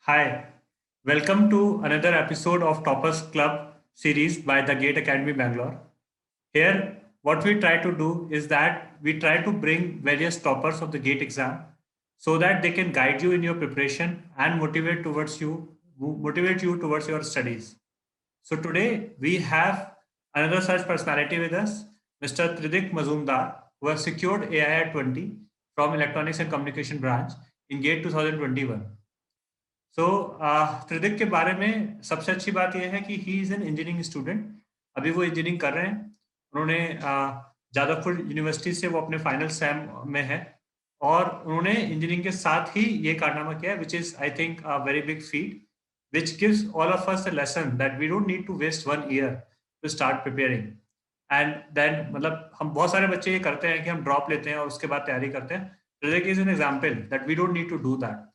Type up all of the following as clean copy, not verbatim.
Hi, welcome to another episode of Toppers Club series by the Gate Academy Bangalore. Here, what we try to do is that we try to bring various toppers of the GATE exam so that they can guide you in your preparation and motivate you towards your studies. So today we have another such personality with us, Mr. Tridik Mazumdar, who has secured AI 20 from Electronics and Communication branch in GATE 2021. सो त्रिदिक के बारे में सबसे अच्छी बात यह है कि he is an engineering student. अभी वो इंजीनियरिंग कर रहे हैं। उन्होंने जादवपुर यूनिवर्सिटी से वो अपने फाइनल सेम में है और उन्होंने इंजीनियरिंग के साथ ही ये कारनामा किया है, which is I think a very big feat which gives all of us a lesson that we don't need to waste 1 year to start preparing and then मतलब हम बहुत सारे बच्चे ये करते हैं कि हम ड्रॉप लेते हैं और उसके बाद तैयारी करते हैं। Tridik is an example that we don't need to do that.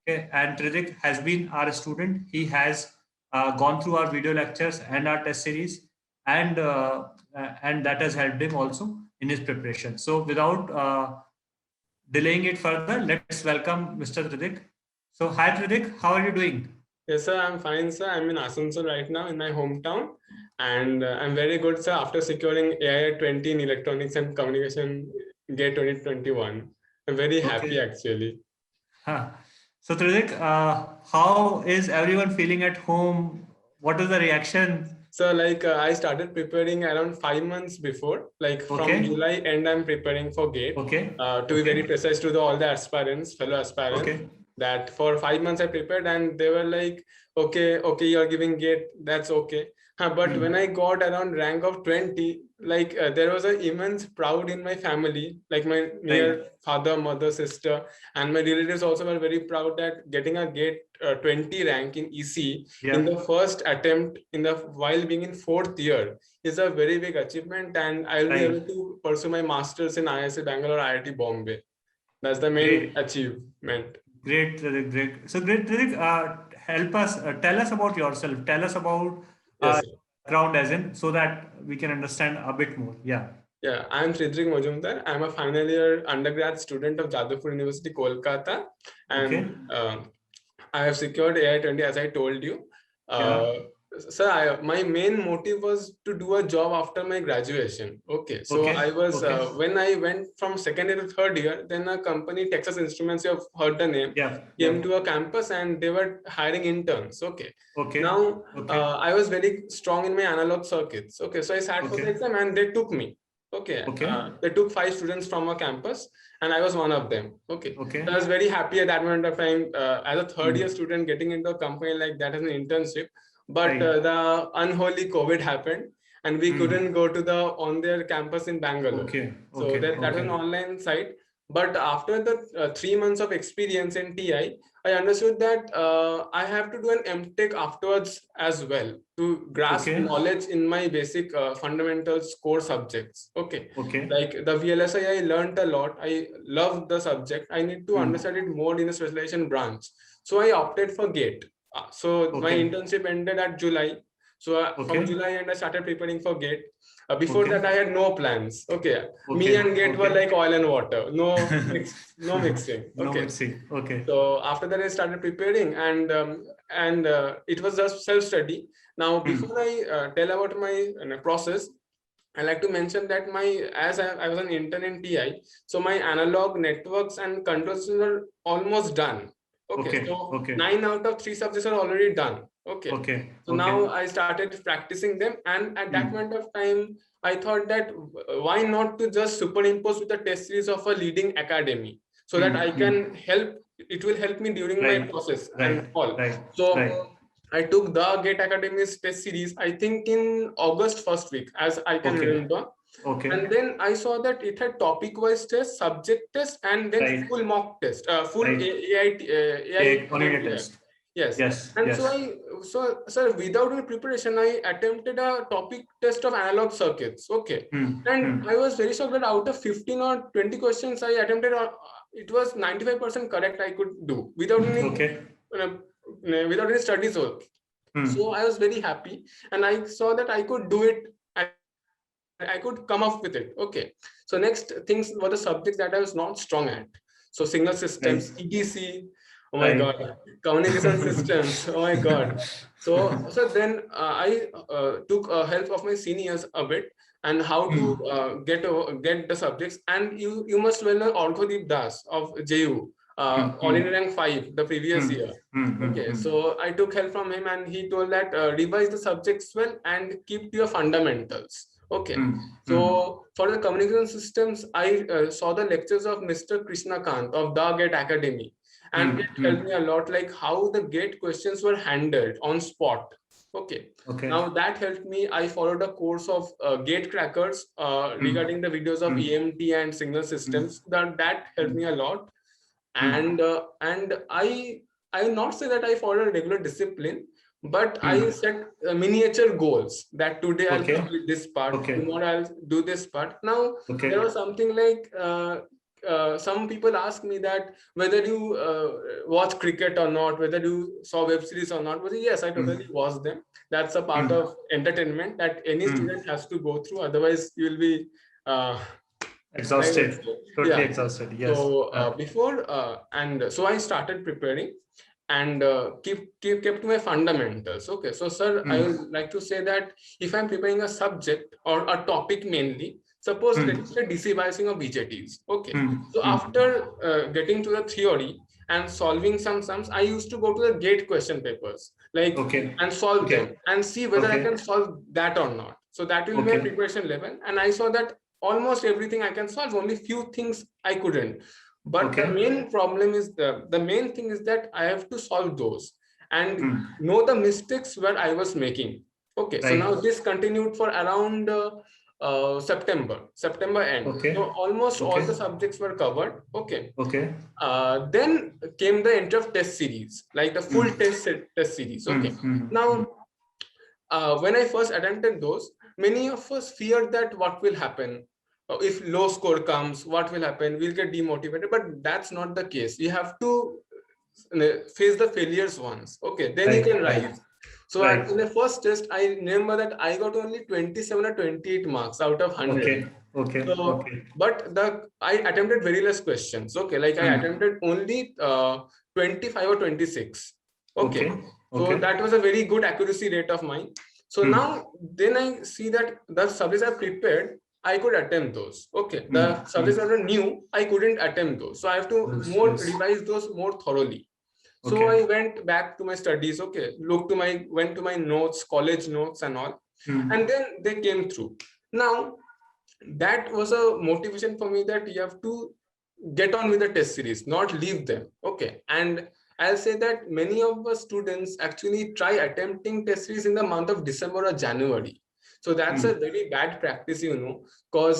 Okay, and Tridik has been our student. He has gone through our video lectures and our test series, and that has helped him also in his preparation. So, without delaying it further, let's welcome Mr. Tridik. So, hi Tridik, how are you doing? Yes, sir, I'm fine, sir. I'm in Asansol right now in my hometown, and I'm very good, sir. After securing AI 20 in Electronics and Communication GATE 2021, I'm very happy actually. Huh. So Tridik, how is everyone feeling at home? What is the reaction? So like I started preparing around 5 months before, like from July end, I'm preparing for GATE. To be very precise to all the aspirants, fellow aspirants, that for 5 months I prepared, and they were like, okay, you're giving GATE, that's okay. But when I got around rank of 20, like there was an immense proud in my family, like my near father, mother, sister, and my relatives also were very proud that getting a GATE 20 rank in EC in the first attempt while being in 4th year is a very big achievement, and I'll be able to pursue my masters in IISc Bangalore, IIT Bombay. That's the main achievement. Great, Tridik, great. So great, Tridik, help us, tell us about yourself. Tell us about background as in, so that we can understand a bit more. Yeah, I'm Tridik Mazumdar. I'm a final year undergrad student of Jadavpur University, Kolkata, and I have secured AI 20 as I told you. Sir, my main motive was to do a job after my graduation. So I was when I went from 2nd year to 3rd year, then a company, Texas Instruments, you have heard the name, came to a campus and they were hiring interns. Now I was very strong in my analog circuits. So I sat for the exam and they took me. They took 5 students from a campus and I was one of them. So I was very happy at that moment of time as a 3rd year student getting into a company like that as an internship. But the unholy COVID happened and we couldn't go to on their campus in Bangalore. So that was an online site. But after the 3 months of experience in TI, I understood that I have to do an MTech afterwards as well to grasp knowledge in my basic fundamentals core subjects. Like the VLSI, I learned a lot. I loved the subject. I need to understand it more in a specialization branch. So I opted for GATE. So my internship ended at July. So from July end, I started preparing for GATE. Before that, I had no plans. Me and GATE were like oil and water. No mixing. So after that, I started preparing, and it was just self-study. Now, before I tell about my process, I like to mention that as I was an intern in TI, so my analog networks and controls were almost done. So 9 out of 3 subjects are already done. So now I started practicing them, and at that moment of time, I thought that why not to just superimpose with the test series of a leading academy so that I can it will help me during my process and all. So I took the GATE Academy's test series, I think in August 1st week, as I can remember. And then I saw that it had topic-wise test, subject test, and then full mock test, full AI test. Yes. And so sir, without any preparation, I attempted a topic test of analog circuits. And I was very shocked that out of 15 or 20 questions I attempted, it was 95% correct I could do without any studies work. So I was very happy, and I saw that I could do it I could come up with it. Okay. So next things were the subjects that I was not strong at. So signal systems, EDC, oh my God, communication systems, oh my God. So then I took help of my seniors a bit, and how to get the subjects. And you must well know Orghodeep Das of JU, all in rank 5 the previous year. Okay, so I took help from him, and he told that revise the subjects well and keep to your fundamentals. Okay, so for the communication systems, I saw the lectures of Mr. Krishna Kant of the GATE Academy, and it helped me a lot, like how the GATE questions were handled on spot. Okay. Now that helped me. I followed a course of GATE crackers regarding the videos of EMT and signal systems. That helped me a lot, and I will not say that I followed a regular discipline, but I set miniature goals that today I'll complete this part, tomorrow I'll do this part. Now there was something like some people ask me that whether you watch cricket or not, whether you saw web series or not. But yes, I totally watch them. That's a part of entertainment that any student has to go through. Otherwise, you will be exhausted, totally exhausted. Yes. So before and so I started preparing and kept my fundamentals. Okay, so sir, I would like to say that if I'm preparing a subject or a topic mainly, suppose let's say DC biasing or BJTs. Okay, so after getting to the theory and solving some sums, I used to go to the GATE question papers, like and solve them and see whether I can solve that or not. So that will be my preparation level, and I saw that almost everything I can solve. Only few things I couldn't. But the main problem is the main thing is that I have to solve those and know the mistakes where I was making. Okay, so now this continued for around September end. So almost all the subjects were covered. Okay. Then came the entry of test series, like the full test series. Okay. Now, when I first attempted those, many of us feared that what will happen. If low score comes, what will happen? We'll get demotivated, but that's not the case. You have to face the failures once. Okay, then you can rise. So in the first test, I remember that I got only 27 or 28 marks out of 100. But I attempted very less questions. Okay, like I attempted only 25 or 26. Okay. So that was a very good accuracy rate of mine. So now then I see that the subjects I prepared, I could attempt those. Okay, the subjects that were new, I couldn't attempt those. So I have to revise those more thoroughly. So I went back to my studies. Okay, went to my notes, college notes and all, and then they came through. Now that was a motivation for me that you have to get on with the test series, not leave them. Okay, and I'll say that many of us students actually try attempting test series in the month of December or January. So that's a very bad practice, because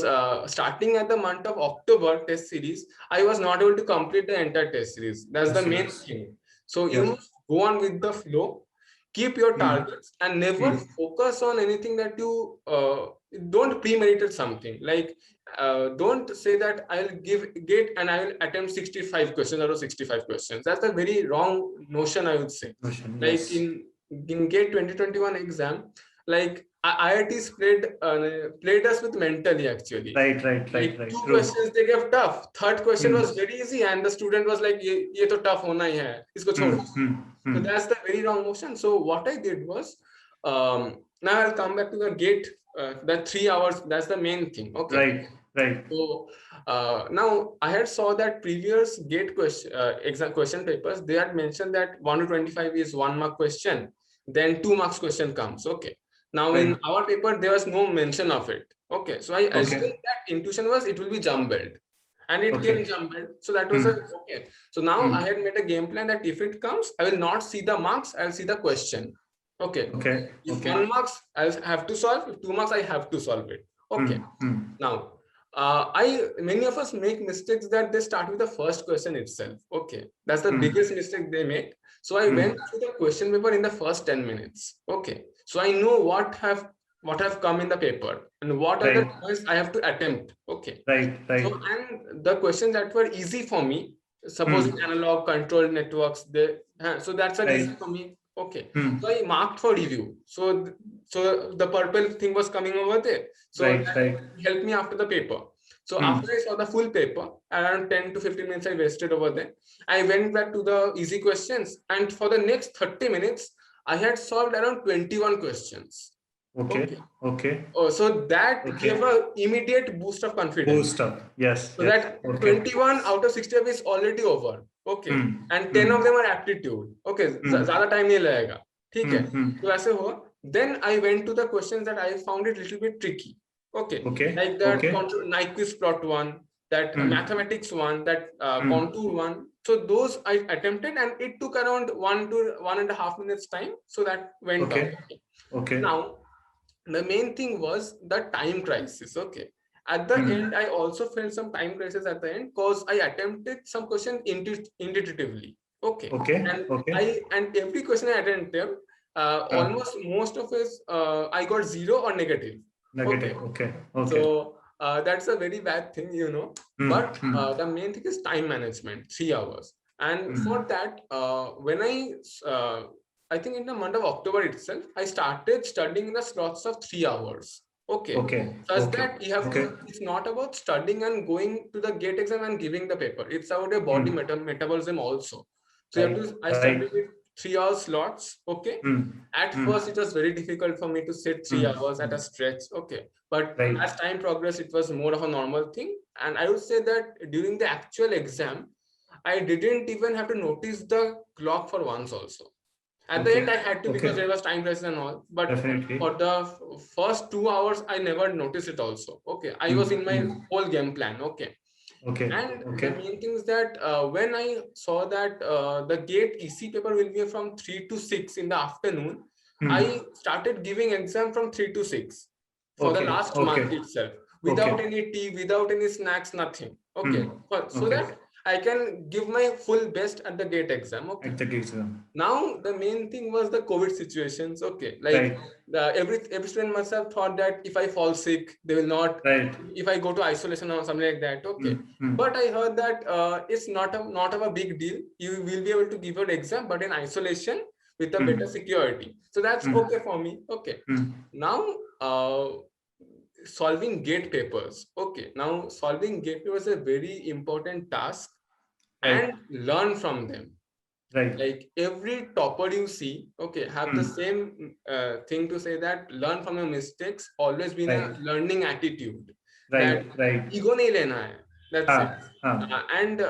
starting at the month of October test series, I was not able to complete the entire test series. That's the main thing. So you must go on with the flow, keep your targets, and never focus on anything that you don't premeditate something. Like don't say that I'll get and I will attempt 65 questions out of 65 questions. That's a very wrong notion, I would say. Like in GATE 2021 exam, like IITs played us with mentally, actually. Right. Two questions they gave tough. Third question was very easy, and the student was like, "Ye to tough hona hi hai. Isko chhod." So that's the very wrong motion. So what I did was, now I'll come back to the GATE. The 3 hours. That's the main thing. Okay. Right. So now I had saw that previous GATE exam question papers. They had mentioned that 1 to 25 is 1 mark question. Then 2 marks question comes. Okay. Now in our paper, there was no mention of it. Okay. So I assumed that intuition was it will be jumbled. And it came jumbled. So that was okay. So now I had made a game plan that if it comes, I will not see the marks, I'll see the question. Okay. If 1 marks, I'll have to solve. If 2 marks, I have to solve it. Okay. Now, many of us make mistakes that they start with the first question itself. Okay. That's the biggest mistake they make. So I went through the question paper in the first 10 minutes. Okay. So I know what have come in the paper and what are the points I have to attempt. Okay. Right. So, and the questions that were easy for me, supposing analog control networks, so that's easy for me. Okay, so I marked for review. So the purple thing was coming over there. So that helped me after the paper. So after I saw the full paper, around 10 to 15 minutes I wasted over there. I went back to the easy questions, and for the next 30 minutes, I had solved around 21 questions. Okay. Oh, so that gave a immediate boost of confidence. Yes. So that 21 out of 60 is already over. Okay. And 10 of them are aptitude. Okay. ज़्यादा time नहीं लगेगा. ठीक है. तो ऐसे हुआ. Then I went to the questions that I found it a little bit tricky. Okay. Like that Nyquist plot one, that mathematics one, that contour one. So those I attempted, and it took around 1 to 1.5 minutes time. So that went out. Okay. Now, the main thing was the time crisis. Okay. At the end, I also felt some time crisis at the end because I attempted some question intuitively. Okay. And every question I attempted, almost most of it, I got 0 or negative. Okay. So that's a very bad thing, you know. But the main thing is time management, 3 hours. And for that, when I think in the month of October itself, I started studying in the slots of 3 hours. Okay. Such that you have to, it's not about studying and going to the GATE exam and giving the paper. It's about your body metabolism also. So you have to, I studied with 3 hour slots. Okay. At first, it was very difficult for me to sit 3 hours at a stretch. Okay. But as time progressed, it was more of a normal thing. And I would say that during the actual exam, I didn't even have to notice the clock for once also. At the end, I had to because there was time crisis and all. But for the first 2 hours, I never noticed it also. Okay. I was in my whole game plan. Okay. And the main thing is that when I saw that the GATE EC paper will be from 3 to 6 in the afternoon, I started giving exam from 3 to 6 for the last month itself, without any tea, without any snacks, nothing. Okay. So that I can give my full best at the GATE exam. Okay. Now the main thing was the COVID situations. Okay, like every student must have thought that if I fall sick, they will not. If I go to isolation or something like that. Okay, but I heard that it's not a big deal. You will be able to give your exam, but in isolation with a better security. So that's okay for me. Okay, now solving GATE papers. Okay, now solving GATE papers is a very important task, and learn from them. Like every topper you see, okay, have the same thing to say that learn from your mistakes, always be in a learning attitude. Ego nahi lena hai. That's it. And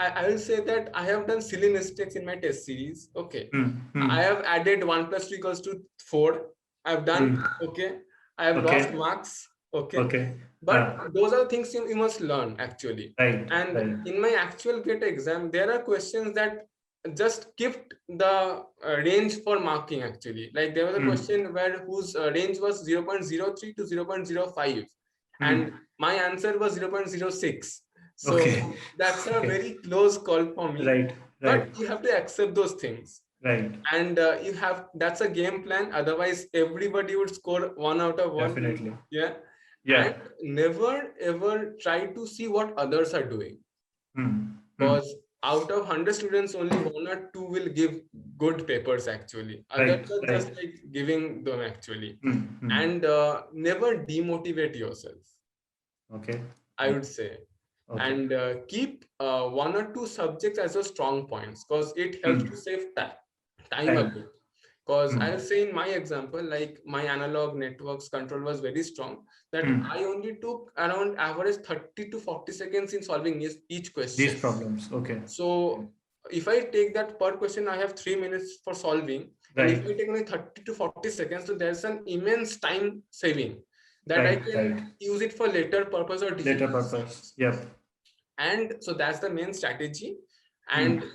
I will say that I have done silly mistakes in my test series. Okay. I have added 1 plus 2 equals to 4. I've done, okay. I have lost marks. Okay. But those are things you must learn actually. And in my actual GATE exam, there are questions that just skipped the range for marking actually. Like there was a question where whose range was 0.03 to 0.05 and my answer was 0.06. So that's a very close call for me. But you have to accept those things. And you have, that's a game plan. Otherwise, everybody would score 1 out of 1. Definitely. Yeah. And never ever try to see what others are doing. Because out of 100 students, only 1 or 2 will give good papers actually. Others are just like giving them actually. And never demotivate yourself. I would say. And keep 1 or 2 subjects as a strong points because it helps to save time a bit. Because I'll say in my example, like my analog networks control was very strong, that I only took around average 30 to 40 seconds in solving each question. These problems, So if I take that per question, I have 3 minutes for solving. And if I take only 30 to 40 seconds, so there's an immense time saving that I can use it for later purpose or purpose. And so that's the main strategy. And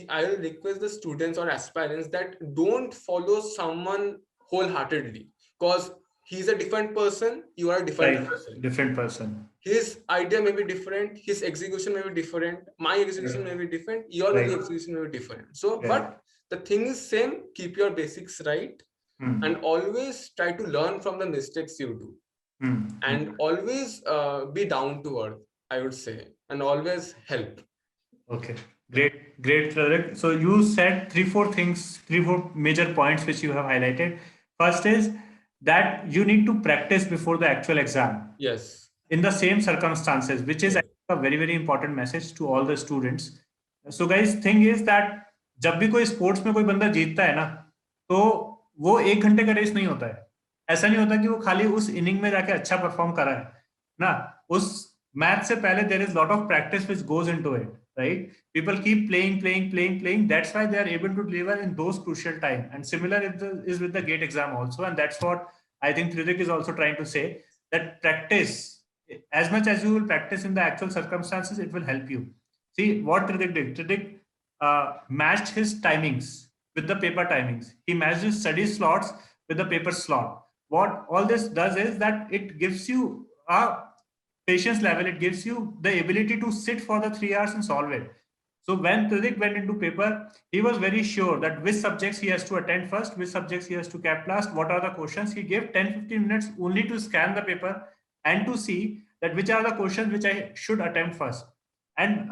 I will request the students or aspirants that don't follow someone wholeheartedly because he's a different person, you are a different person. His idea may be different, his execution may be different, my execution may be different, your execution may be different. So, but the thing is same, keep your basics right and always try to learn from the mistakes you do. And always be down to earth, I would say, and always help. Great, Frederick. So you said 3-4 major points which you have highlighted. First is that you need to practice before the actual exam. Yes. In the same circumstances, which is a very important message to all the students. So guys, thing is that जब भी कोई sports में कोई बंदा जीतता है ना, तो वो 1 घंटे का रेस नहीं होता है. ऐसा नहीं होता कि वो खाली उस इनिंग में जाके अच्छा परफॉर्म करा है ना. उस मैच से पहले there is lot of practice which goes into it, right? People keep playing. That's why they are able to deliver in those crucial time. And similar is with the GATE exam also. And that's what I think Tridik is also trying to say, that practice, as much as you will practice in the actual circumstances, it will help you. See what Tridik did. Tridik matched his timings with the paper timings. He matched his study slots with the paper slot. What all this does is that it gives you a patience level. It gives you the ability to sit for the 3 hours and solve it. So when Tridik went into paper, he was very sure that which subjects he has to attend first, which subjects he has to cap last, what are the questions. He gave 10-15 minutes only to scan the paper and to see that which are the questions which I should attempt first. And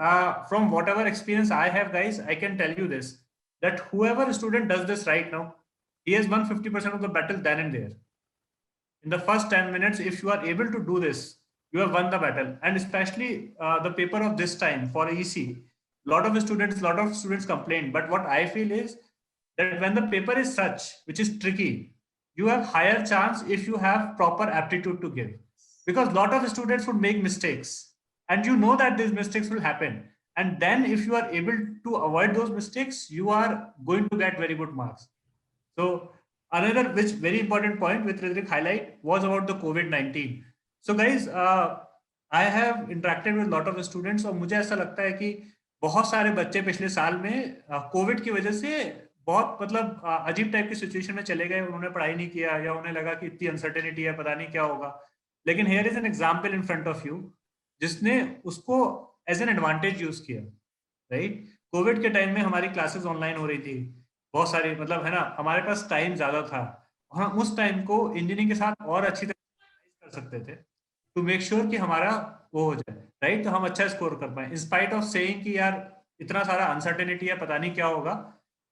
from whatever experience I have, guys, I can tell you this, that whoever student does this right now, he has won 50% of the battle then and there. In the first 10 minutes, if you are able to do this, you have won the battle. And especially the paper of this time for EC, lot of students complain. But what I feel is that when the paper is such, which is tricky, you have higher chance if you have proper aptitude to give. Because a lot of students would make mistakes. And you know that these mistakes will happen. And then if you are able to avoid those mistakes, you are going to get very good marks. So another which very important point which Frederick highlight was about the COVID-19. So guys, I have interacted with lot of students और मुझे ऐसा लगता है कि बहुत सारे बच्चे पिछले साल में कोविड की वजह से बहुत मतलब अजीब टाइप की सिचुएशन में चले गए. उन्होंने पढ़ाई नहीं किया या उन्हें लगा कि इतनी अनसर्टेनिटी है, पता नहीं क्या होगा. लेकिन here is an example in front of you जिसने उसको एज एन एडवांटेज यूज किया. राइट, कोविड के टाइम में हमारी क्लासेस ऑनलाइन हो रही थी, बहुत सारी मतलब है ना, हमारे पास टाइम ज्यादा था. हम उस टाइम को इंजीनियरिंग के साथ और अच्छी तरह कर सकते थे टू मेक श्योर कि हमारा वो हो जाए. राइट, तो हम अच्छा स्कोर कर पाए इंस्पाइट ऑफ सेइंग कि यार इतना सारा अनसर्टेनिटी है, पता नहीं क्या होगा.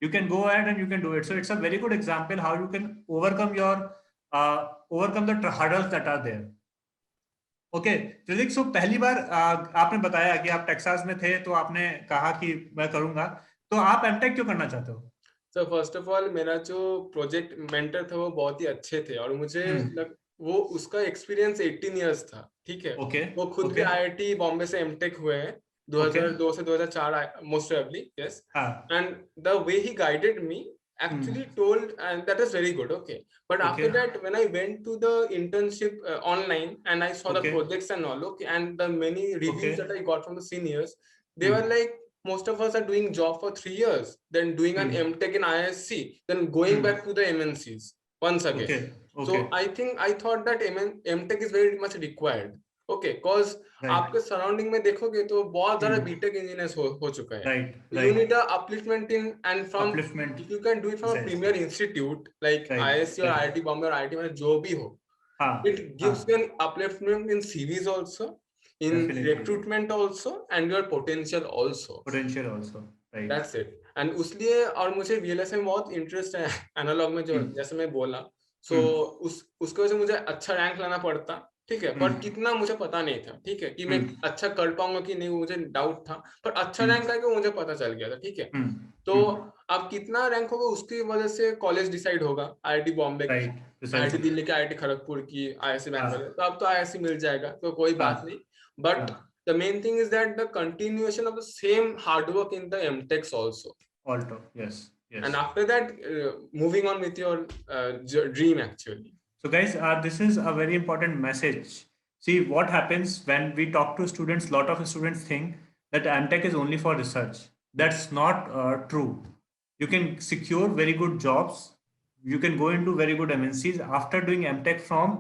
You can go ahead and you can do it. So it's a very good example how you can overcome the hurdles that are there. Okay Tridik, सो पहली बार आपने बताया कि आप टेक्सास में थे तो आपने कहा कि मैं करूंगा, तो आप एमटेक क्यों करना चाहते हो? सो फर्स्ट ऑफ ऑल मेरा जो प्रोजेक्ट मेंटर था वो बहुत ही अच्छे थे और मुझे वो उसका एक्सपीरियंस 18 इयर्स था. ठीक है, वो खुद भी आईआईटी बॉम्बे से एमटेक हुए हैं 2002 से 2004 most probably. Yes, and the way he guided me actually told, and that is very good. Okay, but after that when I went to the internship online and I saw the projects and all, okay, and the many reviews that I got from the seniors, they were like, most of us are doing job for 3 years, then doing an MTech in ISC, then going back to the MNCs once again. So I thought that MTech is very much required. Okay, cause आपके surrounding में देखोगे तो बहुत सारे BTech engineers हो चुका है. You need a upliftment in and from if you can do it from a premier institute like ISC or IIT Bombay or IIT में जो भी हो, it gives you an upliftment in CVs also, in recruitment also, and your potential also. Right. That's it. And उसलिए और मुझे VLS में बहुत interest है analogue में, जो जैसे मैं बोला. So उसके वजह से मुझे अच्छा रैंक लाना पड़ता. ठीक है, पर कितना मुझे पता नहीं था. ठीक है, कि मैं अच्छा कर पाऊंगा कि नहीं मुझे डाउट था, पर अच्छा रैंक आएगा मुझे पता चल गया था. ठीक है, तो अब कितना रैंक होगा उसकी वजह से कॉलेज डिसाइड होगा. आईआईटी बॉम्बे की, आईआईटी दिल्ली की, आईआईटी खड़गपुर की, आईआईएससी बैंगलोर. तो अब तो आईआईएससी मिल जाएगा तो कोई बात नहीं. But the main thing is that the continuation of the same hard work in the MTechs also. Yes. And after that, moving on with your dream actually. So guys, this is a very important message. See what happens when we talk to students. Lot of students think that MTech is only for research. That's not true. You can secure very good jobs. You can go into very good MNCs after doing MTech from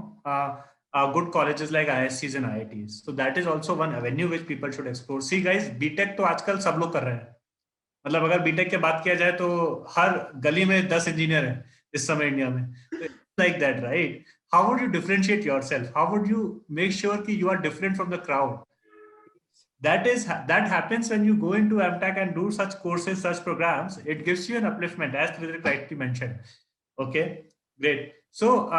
good colleges like ISCs and IITs. So that is also one avenue which people should explore. See guys, BTech तो आजकल सब लोग कर रहे हैं. मतलब अगर BTech की बात किया जाए तो हर गली में 10 इंजीनियर हैं इस समय इंडिया में. Like that, right? How would you differentiate yourself? How would you make sure that you are different from the crowd? that happens when you go into MTech and do such courses, such programs. It gives you an upliftment, as Tridik rightly mentioned. Okay, great. So,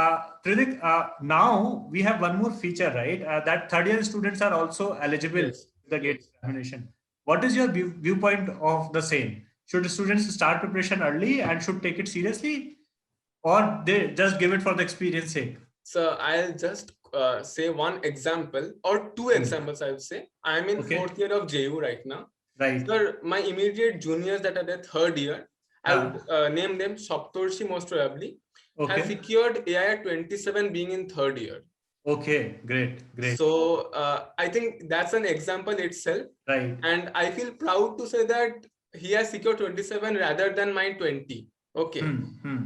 Tridik, now we have one more feature, right? That third year students are also eligible Yes. to the GATE examination. What is your viewpoint of the same? Should students start preparation early and should take it seriously, or they just give it for the experience sake? So I'll just say one example or two examples. I would say I'm in fourth year of JU right now. Right. So my immediate juniors that are the third year, I would name them Saptorshi most probably. Has secured AI 27 being in third year. Okay, great. So I think that's an example itself. Right. And I feel proud to say that he has secured 27 rather than my 20. Okay.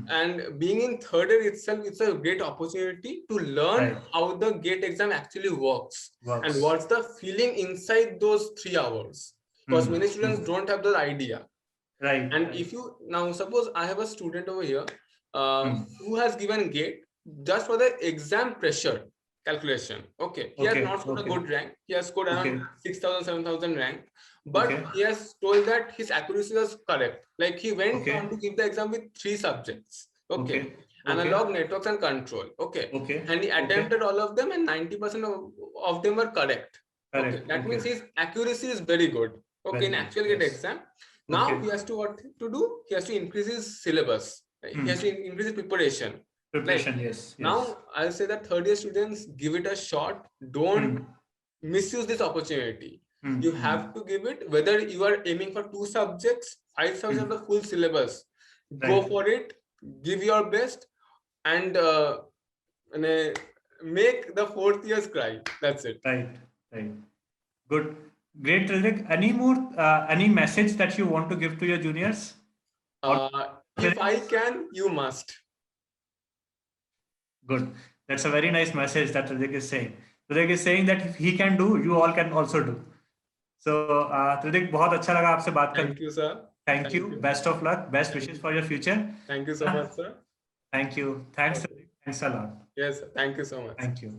And being in third year itself, it's a great opportunity to learn how the GATE exam actually works. And what's the feeling inside those 3 hours. Because many students don't have the idea. Right. And if you now suppose I have a student over here who has given GATE just for the exam pressure calculation. Okay. He has not scored a good rank. He has scored around 6,000, 7,000 rank. But he has told that his accuracy was correct. Like he went on to give the exam with 3 subjects. Okay. Analog, networks, and control. Okay. And he attempted all of them, and 90% of them were correct. Okay. That means his accuracy is very good. Okay. In actual GATE exam. Now he has to what to do? He has to increase his syllabus. He has to increase his preparation. Yes. Now I'll say that third year students, give it a shot. Don't misuse this opportunity. You have to give it, whether you are aiming for 2 subjects, 5 subjects of the full syllabus. Go for it, give your best, and make the fourth years cry. That's it. Right. Good. Great, Tridik. Any message that you want to give to your juniors? If I can, you must. Good. That's a very nice message that Tridik is saying. Tridik is saying that if he can do, you all can also do. So, Tridik, बहुत अच्छा लगा आपसे बात करके. Thank you, sir. Thank you. Best of luck. Best wishes for your future. Thank you so much, sir. Thank you. Thanks, Tridik. Thanks a lot. Yes, thank you so much. Thank you.